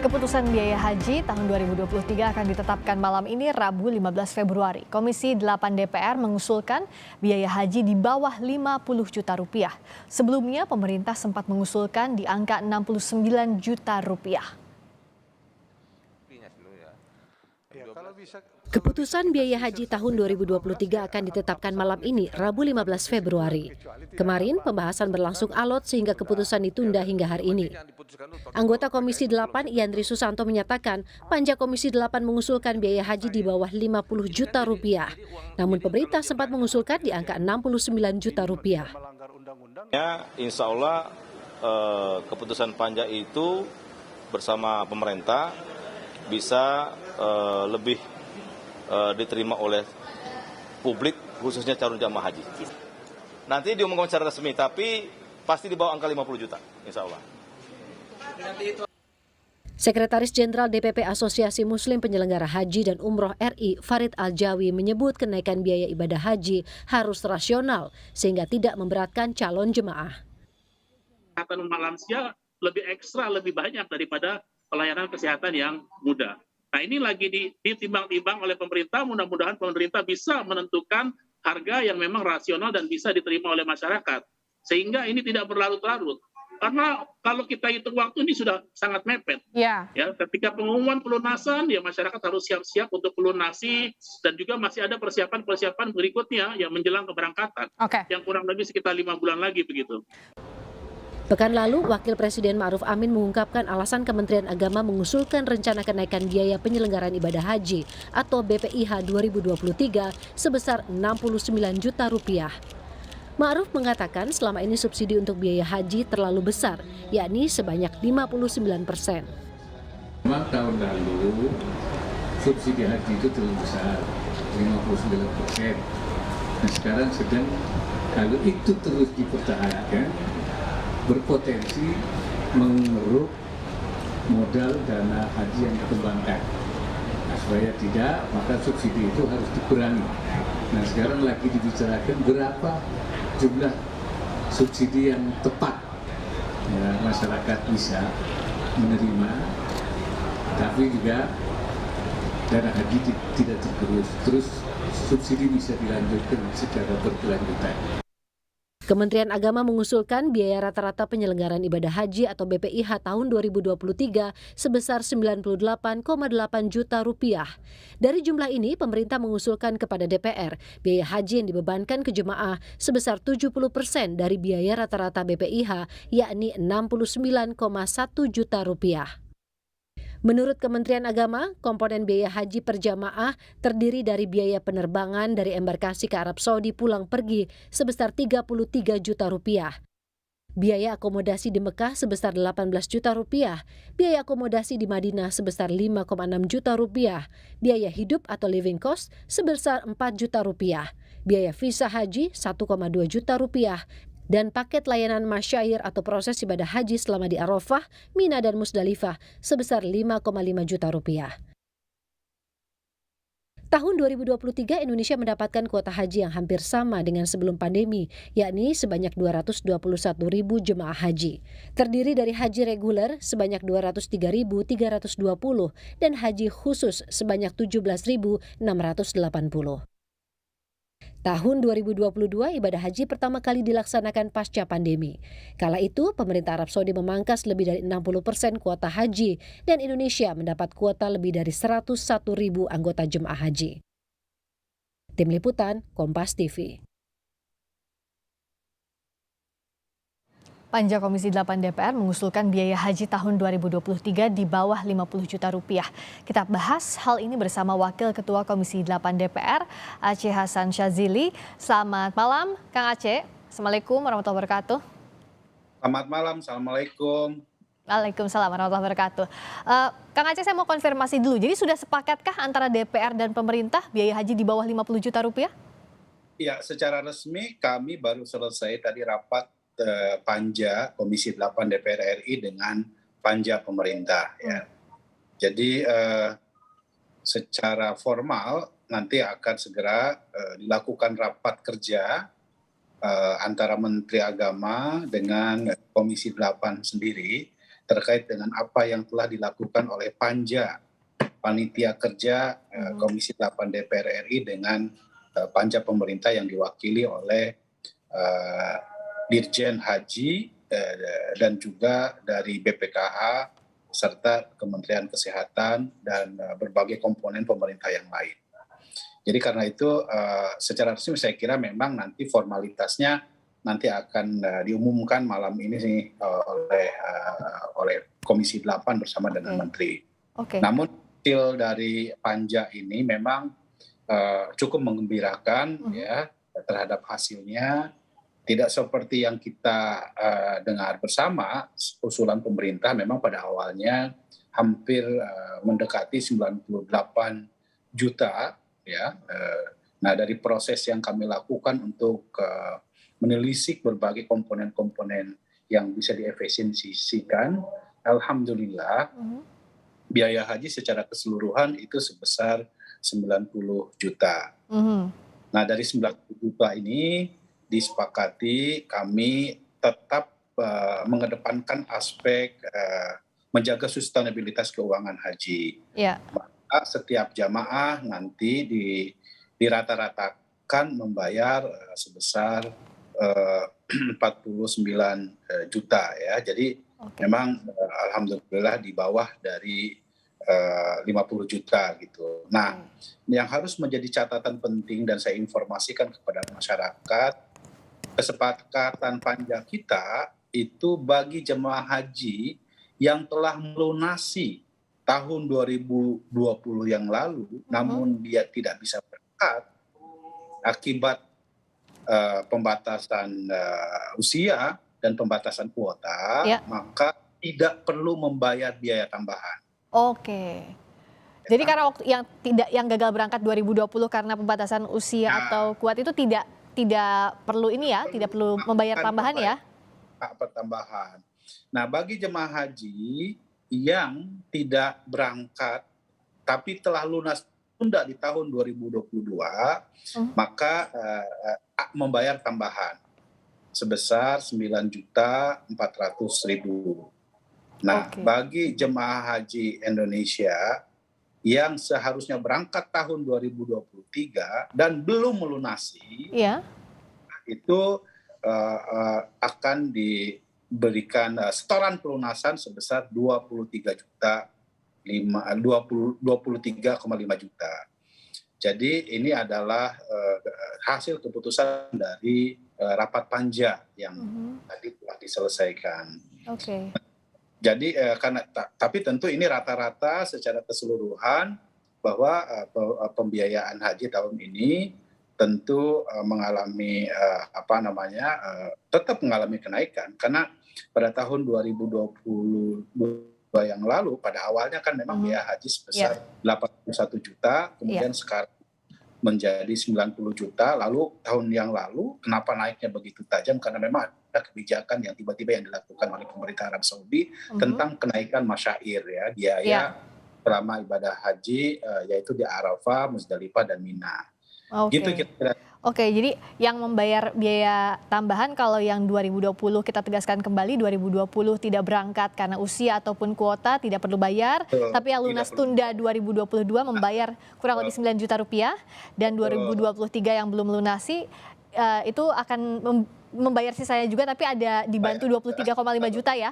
Keputusan biaya haji tahun 2023 akan ditetapkan malam ini Rabu 15 Februari. Komisi 8 DPR mengusulkan biaya haji di bawah 50 juta rupiah. Sebelumnya pemerintah sempat mengusulkan di angka 69 juta rupiah. Keputusan biaya haji tahun 2023 akan ditetapkan malam ini, Rabu 15 Februari. Kemarin, pembahasan berlangsung alot sehingga keputusan ditunda hingga hari ini. Anggota Komisi 8, Yandri Susanto menyatakan, panja Komisi 8 mengusulkan biaya haji di bawah 50 juta rupiah. Namun pemerintah sempat mengusulkan di angka 69 juta rupiah. Ya, insya Allah keputusan panja itu bersama pemerintah bisa lebih diterima oleh publik, khususnya calon jamaah haji. Nanti diumumkan secara resmi, tapi pasti di bawah angka 50 juta, insya Allah. Sekretaris Jenderal DPP Asosiasi Muslim Penyelenggara Haji dan Umroh RI, Farid Aljawi, menyebut kenaikan biaya ibadah haji harus rasional sehingga tidak memberatkan calon jemaah. Kesehatan umat lansia lebih ekstra, lebih banyak daripada pelayanan kesehatan yang mudah. Nah, ini lagi ditimbang-timbang oleh pemerintah, mudah-mudahan pemerintah bisa menentukan harga yang memang rasional dan bisa diterima oleh masyarakat. Sehingga ini tidak berlarut-larut. Karena kalau kita hitung waktu ini sudah sangat mepet. Ya, ketika pengumuman pelunasan, ya masyarakat harus siap-siap untuk pelunasi dan juga masih ada persiapan-persiapan berikutnya yang menjelang keberangkatan. Yang kurang lebih sekitar 5 bulan lagi begitu. Pekan lalu, Wakil Presiden Ma'ruf Amin mengungkapkan alasan Kementerian Agama mengusulkan rencana kenaikan biaya penyelenggaraan ibadah haji atau BPIH 2023 sebesar 69 juta rupiah. Ma'ruf mengatakan selama ini subsidi untuk biaya haji terlalu besar, yakni sebanyak 59%. Memang tahun lalu subsidi haji itu terlalu besar, 59%. Nah sekarang sedang kalau itu terus dipertahankan, berpotensi mengeruk modal dana haji yang dikembangkan. Nah, supaya tidak, maka subsidi itu harus dikurangi. Nah, sekarang lagi dibicarakan berapa jumlah subsidi yang tepat ya, masyarakat bisa menerima, tapi juga dana haji tidak tergerus. Terus subsidi bisa dilanjutkan secara berkelanjutan. Kementerian Agama mengusulkan biaya rata-rata penyelenggaraan ibadah haji atau BPIH tahun 2023 sebesar 98,8 juta rupiah. Dari jumlah ini, pemerintah mengusulkan kepada DPR biaya haji yang dibebankan ke jemaah sebesar 70% dari biaya rata-rata BPIH, yakni 69,1 juta rupiah. Menurut Kementerian Agama, komponen biaya haji per jamaah terdiri dari biaya penerbangan dari embarkasi ke Arab Saudi pulang pergi sebesar 33 juta rupiah. Biaya akomodasi di Mekah sebesar 18 juta rupiah, biaya akomodasi di Madinah sebesar 5,6 juta rupiah, biaya hidup atau living cost sebesar 4 juta rupiah, biaya visa haji 1,2 juta rupiah, dan paket layanan masyair atau proses ibadah haji selama di Arafah, Mina dan Musdalifah sebesar 5,5 juta rupiah. Tahun 2023 Indonesia mendapatkan kuota haji yang hampir sama dengan sebelum pandemi, yakni sebanyak 221.000 jemaah haji. Terdiri dari haji reguler sebanyak 203.320 dan haji khusus sebanyak 17.680. Tahun 2022, ibadah haji pertama kali dilaksanakan pasca pandemi. Kala itu, pemerintah Arab Saudi memangkas lebih dari 60% kuota haji dan Indonesia mendapat kuota lebih dari 101.000 anggota jemaah haji. Tim Liputan, Kompas TV. Panja Komisi 8 DPR mengusulkan biaya haji tahun 2023 di bawah 50 juta rupiah. Kita bahas hal ini bersama Wakil Ketua Komisi 8 DPR, Aceh Hasan Syazili. Selamat malam, Kang Aceh. Assalamualaikum warahmatullahi wabarakatuh. Selamat malam, Assalamualaikum. Waalaikumsalam warahmatullahi wabarakatuh. Kang Aceh, saya mau konfirmasi dulu. Jadi sudah sepakatkah antara DPR dan pemerintah biaya haji di bawah 50 juta rupiah? Ya, secara resmi kami baru selesai tadi rapat panja Komisi 8 DPR RI dengan panja pemerintah. Ya. Jadi secara formal nanti akan segera dilakukan rapat kerja antara Menteri Agama dengan Komisi 8 sendiri terkait dengan apa yang telah dilakukan oleh Panja, Panitia Kerja Komisi 8 DPR RI dengan Panja pemerintah yang diwakili oleh Dirjen Haji dan juga dari BPKH serta Kementerian Kesehatan dan berbagai komponen pemerintah yang lain. Jadi karena itu secara resmi saya kira memang nanti formalitasnya nanti akan diumumkan malam ini sih oleh Komisi 8 bersama dengan Menteri. Namun hasil dari Panja ini memang cukup menggembirakan ya terhadap hasilnya. Tidak seperti yang kita dengar bersama, usulan pemerintah memang pada awalnya hampir mendekati 98 juta ya. Nah dari proses yang kami lakukan untuk menelisik berbagai komponen-komponen yang bisa diefisiensikan, alhamdulillah biaya haji secara keseluruhan itu sebesar 90 juta. Nah dari 90 juta ini disepakati kami tetap mengedepankan aspek menjaga sustainabilitas keuangan haji. Maka setiap jamaah nanti dirata-ratakan membayar sebesar 49 juta ya. Jadi memang alhamdulillah di bawah dari 50 juta gitu. Nah, yang harus menjadi catatan penting dan saya informasikan kepada masyarakat, kesepakatan Panja kita itu bagi jemaah haji yang telah melunasi tahun 2020 yang lalu, namun dia tidak bisa berangkat akibat pembatasan usia dan pembatasan kuota, maka tidak perlu membayar biaya tambahan. Jadi karena waktu yang gagal berangkat 2020 karena pembatasan usia atau kuota itu tidak perlu ini ya, tidak perlu membayar tambahan ya? Pertambahan. Nah, bagi jemaah haji yang tidak berangkat tapi telah lunas tunda di tahun 2022, maka membayar tambahan sebesar 9.400.000. Nah, bagi jemaah haji Indonesia yang seharusnya berangkat tahun 2023 dan belum melunasi, itu akan diberikan setoran pelunasan sebesar 23,5 juta. Jadi ini adalah hasil keputusan dari rapat Panja yang tadi telah diselesaikan. Jadi tapi tentu ini rata-rata secara keseluruhan bahwa pembiayaan haji tahun ini tentu mengalami tetap mengalami kenaikan karena pada tahun 2022 yang lalu pada awalnya kan memang biaya haji sebesar 81 juta, kemudian sekarang menjadi 90 juta, lalu tahun yang lalu kenapa naiknya begitu tajam karena memang ada kebijakan yang tiba-tiba yang dilakukan oleh pemerintah Arab Saudi tentang kenaikan masyair ya, biaya selama ibadah haji yaitu di Arafah, Muzdalifah dan Mina. Gitu kira-kira. Jadi yang membayar biaya tambahan kalau yang 2020 kita tegaskan kembali 2020 tidak berangkat karena usia ataupun kuota tidak perlu bayar, tapi yang lunas tunda 2022 membayar kurang lebih 9 juta rupiah dan 2023 yang belum melunasi itu akan membayar sisanya juga tapi ada dibantu 23,5 juta ya?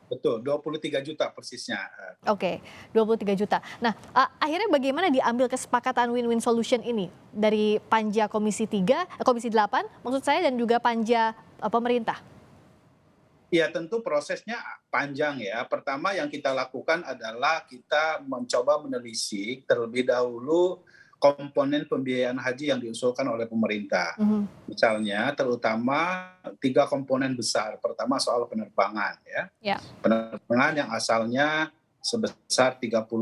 Betul, 23 juta persisnya. 23 juta. Nah, akhirnya bagaimana diambil kesepakatan win-win solution ini dari Panja Komisi 8 maksud saya dan juga Panja pemerintah? Ya tentu prosesnya panjang ya. Pertama yang kita lakukan adalah kita mencoba menelisik terlebih dahulu komponen pembiayaan haji yang diusulkan oleh pemerintah. Misalnya terutama 3 komponen besar. Pertama soal penerbangan ya. Penerbangan yang asalnya sebesar 33,9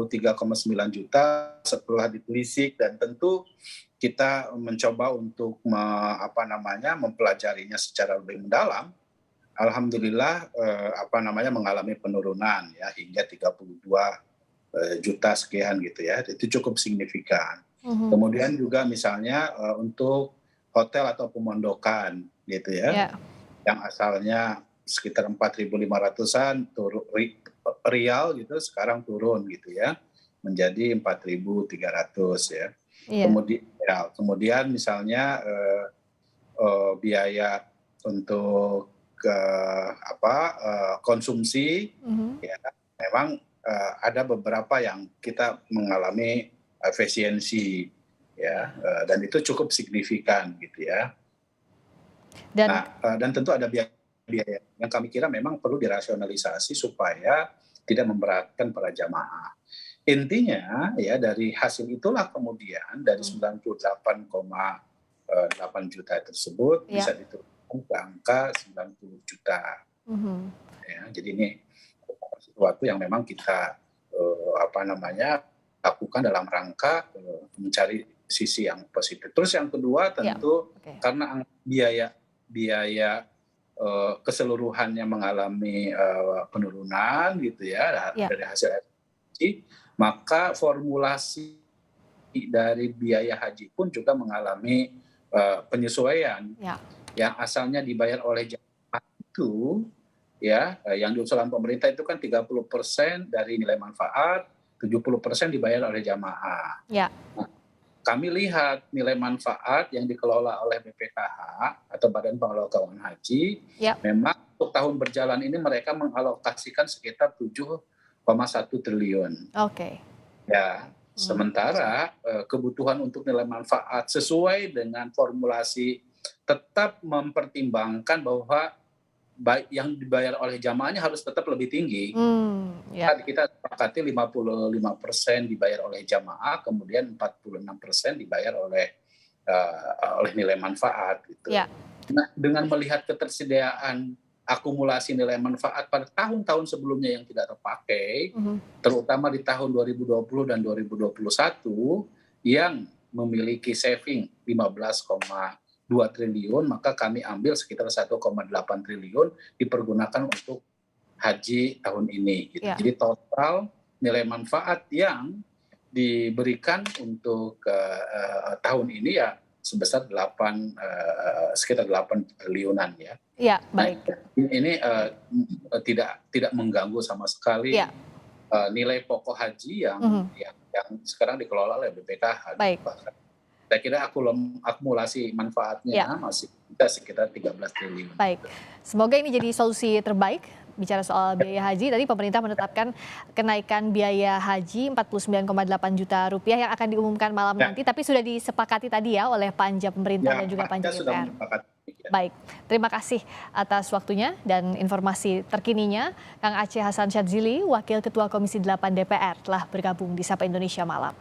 juta setelah ditelisik dan tentu kita mencoba untuk mempelajarinya secara lebih mendalam. Alhamdulillah mengalami penurunan ya hingga 32 juta sekian gitu ya. Itu cukup signifikan. Kemudian juga misalnya untuk hotel atau pemondokan gitu ya, yang asalnya sekitar 4.500-an Riau gitu sekarang turun gitu ya menjadi 4.300 ya. Iya. Kemudian misalnya biaya untuk konsumsi ya memang ada beberapa yang kita mengalami efisiensi ya dan itu cukup signifikan gitu ya. Dan tentu ada biaya yang kami kira memang perlu dirasionalisasi supaya tidak memberatkan para jamaah. Intinya ya dari hasil itulah kemudian dari 98,8 juta tersebut bisa diturunkan ke angka 90 juta. Ya, jadi ini sesuatu yang memang kita lakukan dalam rangka mencari sisi yang positif. Terus yang kedua tentu karena biaya keseluruhannya mengalami penurunan gitu ya dari hasil efisiensi, maka formulasi dari biaya haji pun juga mengalami penyesuaian. Yang asalnya dibayar oleh jamaah itu ya yang diusulkan pemerintah itu kan 30% dari nilai manfaat, 70% dibayar oleh jamaah. Nah, kami lihat nilai manfaat yang dikelola oleh BPKH atau Badan Pengelola Keuangan Haji, memang untuk tahun berjalan ini mereka mengalokasikan sekitar 7,1 triliun. Ya, sementara kebutuhan untuk nilai manfaat sesuai dengan formulasi tetap mempertimbangkan bahwa yang dibayar oleh jamaahnya harus tetap lebih tinggi. Kita sepakati 55% dibayar oleh jamaah, kemudian 46% dibayar oleh nilai manfaat. Gitu. Nah, dengan melihat ketersediaan akumulasi nilai manfaat pada tahun-tahun sebelumnya yang tidak terpakai, terutama di tahun 2020 dan 2021 yang memiliki saving 15,2 triliun, maka kami ambil sekitar 1,8 triliun dipergunakan untuk haji tahun ini. Gitu. Jadi total nilai manfaat yang diberikan untuk tahun ini ya sebesar sekitar 8 triliunan ya. Baik. Nah, ini tidak mengganggu sama sekali nilai pokok haji yang sekarang dikelola oleh BPKH. Baik. Saya kira akumulasi manfaatnya masih sekitar 13 triliun. Baik, semoga ini jadi solusi terbaik. Bicara soal biaya haji, tadi pemerintah menetapkan kenaikan biaya haji 49,8 juta rupiah yang akan diumumkan malam nanti, tapi sudah disepakati tadi ya oleh panja pemerintah dan juga panja DPR. Baik, terima kasih atas waktunya dan informasi terkininya. Kang Aceh Hasan Syadzili, Wakil Ketua Komisi 8 DPR, telah bergabung di Sapa Indonesia Malam.